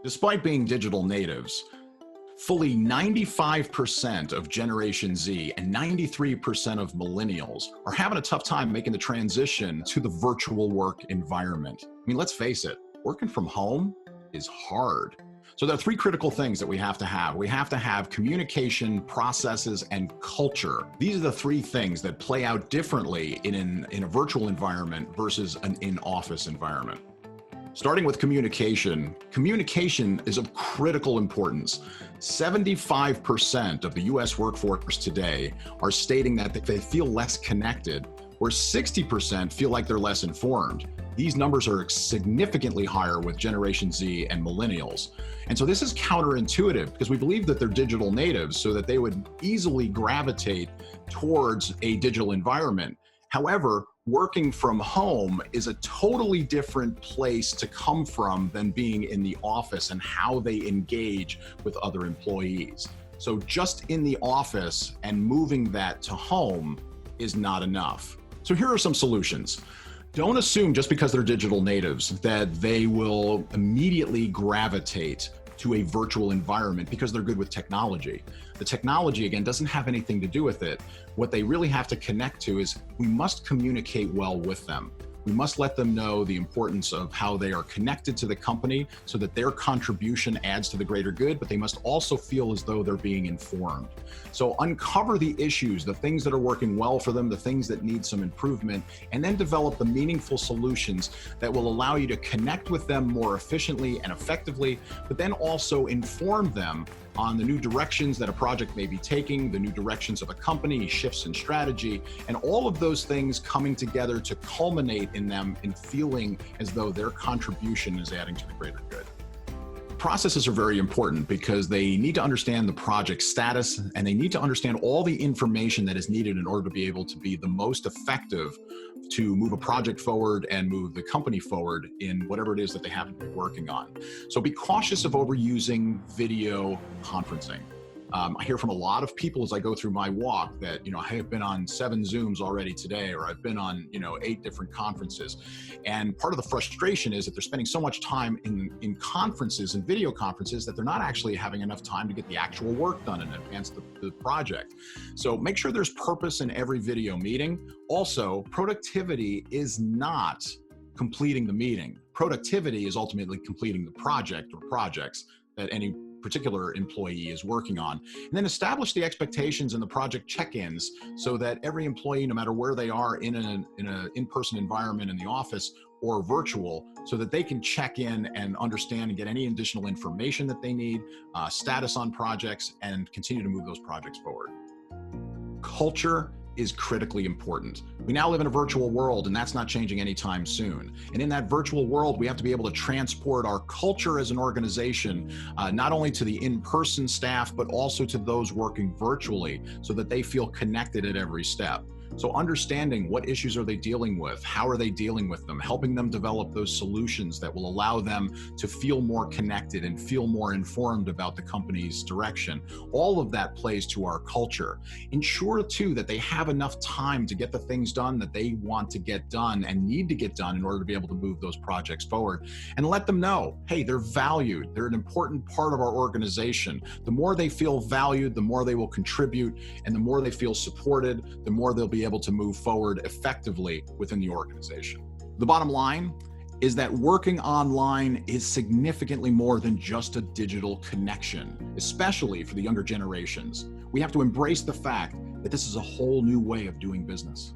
Despite being digital natives, fully 95% of Generation Z and 93% of Millennials are having a tough time making the transition to the virtual work environment. I mean, let's face it, working from home is hard. So there are three critical things that we have to have. We have to have communication, processes, and culture. These are the three things that play out differently in a virtual environment versus an in-office environment. Starting with communication, communication is of critical importance. 75% of the US workforce today are stating that they feel less connected, where 60% feel like they're less informed. These numbers are significantly higher with Generation Z and Millennials. And so this is counterintuitive because we believe that they're digital natives so that they would easily gravitate towards a digital environment. However, working from home is a totally different place to come from than being in the office and how they engage with other employees. So just in the office and moving that to home is not enough. So here are some solutions. Don't assume just because they're digital natives that they will immediately gravitate to a virtual environment because they're good with technology. The technology, again, doesn't have anything to do with it. What they really have to connect to is we must communicate well with them. We must let them know the importance of how they are connected to the company so that their contribution adds to the greater good, but they must also feel as though they're being informed. So uncover the issues, the things that are working well for them, the things that need some improvement, and then develop the meaningful solutions that will allow you to connect with them more efficiently and effectively, but then also inform them on the new directions that a project may be taking, the new directions of a company, shifts in strategy, and all of those things coming together to culminate in them in feeling as though their contribution is adding to the greater good. Processes are very important because they need to understand the project status and they need to understand all the information that is needed in order to be able to be the most effective to move a project forward and move the company forward in whatever it is that they happen to be working on. So be cautious of overusing video conferencing. I hear from a lot of people as I go through my walk that, I have been on 7 Zooms already today, or I've been on, 8 different conferences. And part of the frustration is that they're spending so much time in conferences and video conferences that they're not actually having enough time to get the actual work done and advance the project. So make sure there's purpose in every video meeting. Also, productivity is not completing the meeting. Productivity is ultimately completing the project or projects that any particular employee is working on. And then establish the expectations and the project check-ins so that every employee, no matter where they are in an in-person environment in the office or virtual, so that they can check in and understand and get any additional information that they need, status on projects, and continue to move those projects forward. Culture is critically important. We now live in a virtual world, and that's not changing anytime soon. And in that virtual world, we have to be able to transport our culture as an organization, not only to the in-person staff, but also to those working virtually so that they feel connected at every step. So understanding what issues are they dealing with, how are they dealing with them, helping them develop those solutions that will allow them to feel more connected and feel more informed about the company's direction. All of that plays to our culture. Ensure too that they have enough time to get the things done that they want to get done and need to get done in order to be able to move those projects forward. And let them know, hey, they're valued. They're an important part of our organization. The more they feel valued, the more they will contribute, and the more they feel supported, the more they'll be able to move forward effectively within the organization. The bottom line is that working online is significantly more than just a digital connection, especially for the younger generations. We have to embrace the fact that this is a whole new way of doing business.